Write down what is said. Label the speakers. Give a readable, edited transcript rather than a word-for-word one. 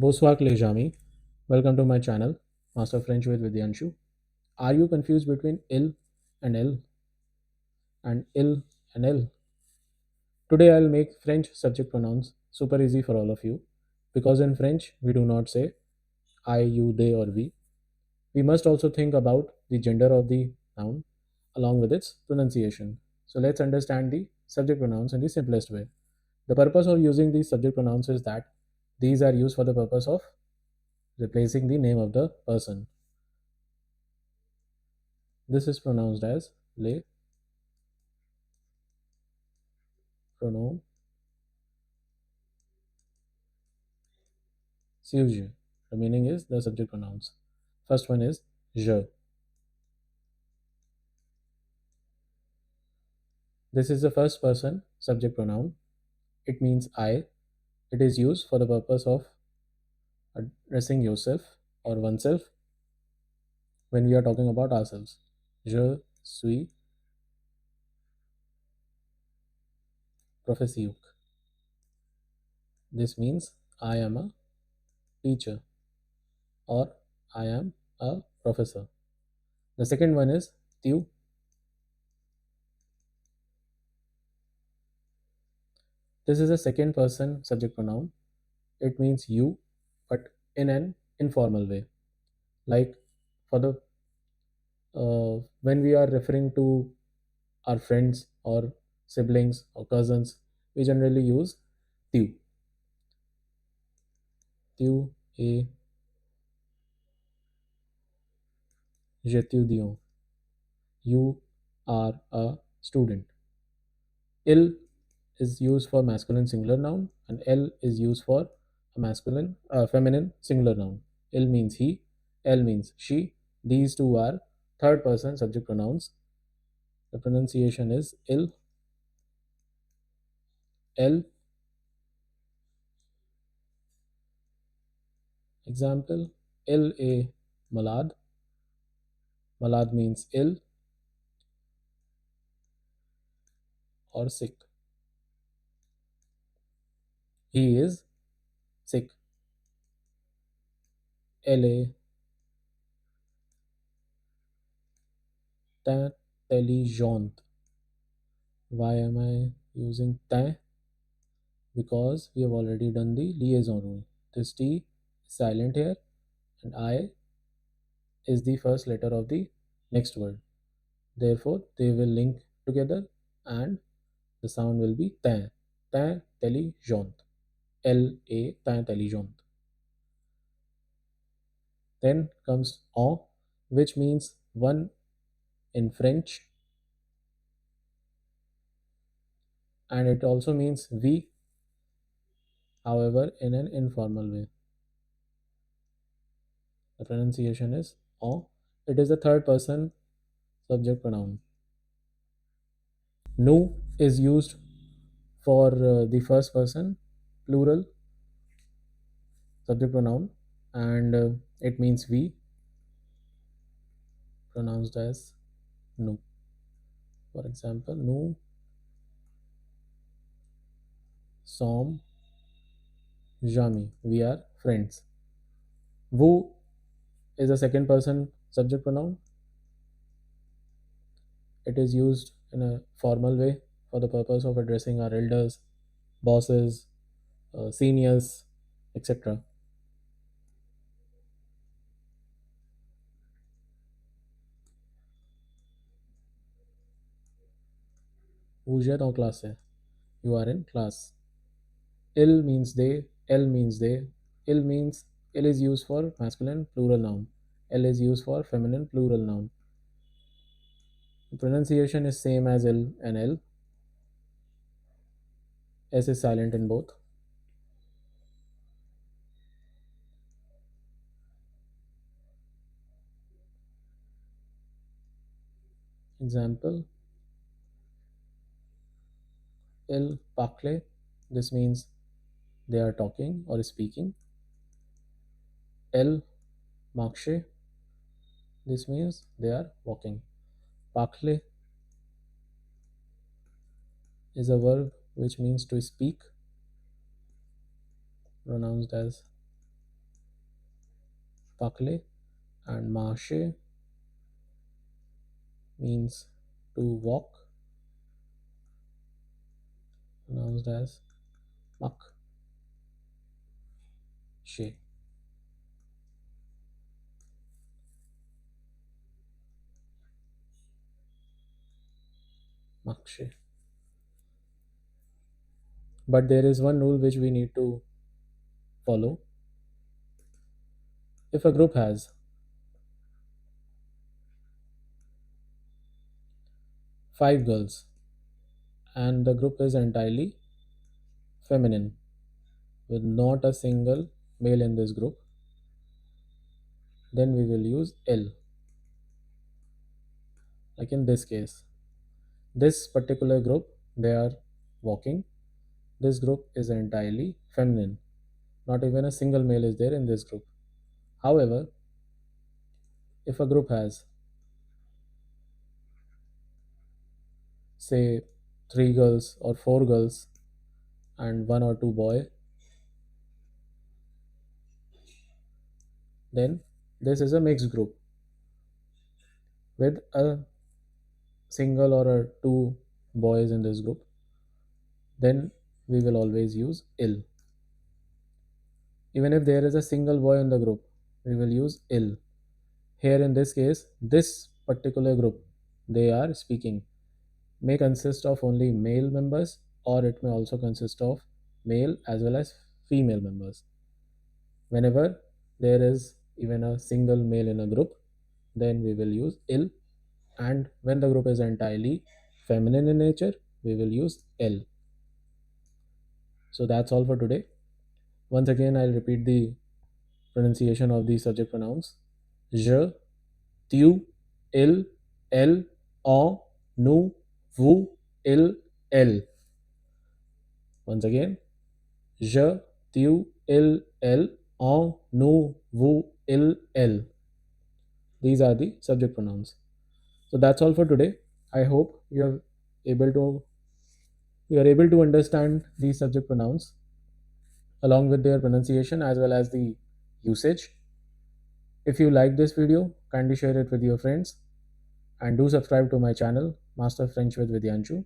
Speaker 1: Bonsoir les amis, welcome to my channel, Master French with Vidyansshu. Are you confused between il and elle and il and elle? Today I'll make French subject pronouns super easy for all of you because in French we do not say I, you, they, or we. We must also think about the gender of the noun along with its pronunciation. So let's understand the subject pronouns in the simplest way. The purpose of using these subject pronouns is that these are used for the purpose of replacing the name of the person. This is pronounced as les pronoms sujet. The meaning is the subject pronouns. First one is je. This is the first person subject pronoun. It means I. It is used for the purpose of addressing yourself or oneself when we are talking about ourselves. Je suis professeur. This means I am a teacher or I am a professor. The second one is tu. This is a second person subject pronoun. It means you, but in an informal way. Like for the when we are referring to our friends or siblings or cousins, we generally use tu. Tu es j'étudie. You are a student. Il is used for masculine singular noun and elle is used for a masculine feminine singular noun. Il means he, elle means she. These two are third person subject pronouns. The pronunciation is il, elle. Example, il est malade. Malad means ill or sick. He is sick. Elle est intelligente. Why am I using tin? Because we have already done the liaison rule. This T is silent here and I is the first letter of the next word. Therefore, they will link together and the sound will be tin. Tin intelligente. Elle est intelligente. Then comes en, which means one in French, and it also means we, however, in an informal way. The pronunciation is en. It is a third person subject pronoun. Nous is used for the first person plural subject pronoun, and it means we, pronounced as nous. For example, nous sommes amis. We are friends. Vous is a second person subject pronoun. It is used in a formal way for the purpose of addressing our elders, bosses, seniors, etc. Vous êtes en classe. You are in class. Il means they, elle means they. Il is used for masculine plural noun. Elle is used for feminine plural noun. The pronunciation is same as il and elle. S is silent in both. Example, il parle. This means they are talking or speaking. Elle marche. This means they are walking. Parle is a verb which means to speak, pronounced as parler, and marcher means to walk, pronounced as marcher. Marcher. But there is one rule which we need to follow. If a group has 5 girls and the group is entirely feminine with not a single male in this group, then we will use elle. Like in this case, this particular group, they are walking. This group is entirely feminine. Not even a single male is there in this group. However, if a group has, say, 3 girls or 4 girls and 1 or 2 boy, then this is a mixed group with a single or a 2 boys in this group. Then we will always use ill. Even if there is a single boy in the group, we will use ill. Here in this case, this particular group, they are speaking, may consist of only male members, or it may also consist of male as well as female members. Whenever there is even a single male in a group, then we will use ill, and when the group is entirely feminine in nature, we will use elle. So that's all for today. Once again, I'll repeat the pronunciation of the subject pronouns: je, tu, il, elle, on, nous, vous, elles, elle. Once again: je, tu, il, elle, on, nous, vous, elles, elle. These are the subject pronouns. So that's all for today. I hope able to you are able to understand these subject pronouns along with their pronunciation as well as the usage. If you like this video, kindly share it with your friends and do subscribe to my channel, Master French with Vidyanshu.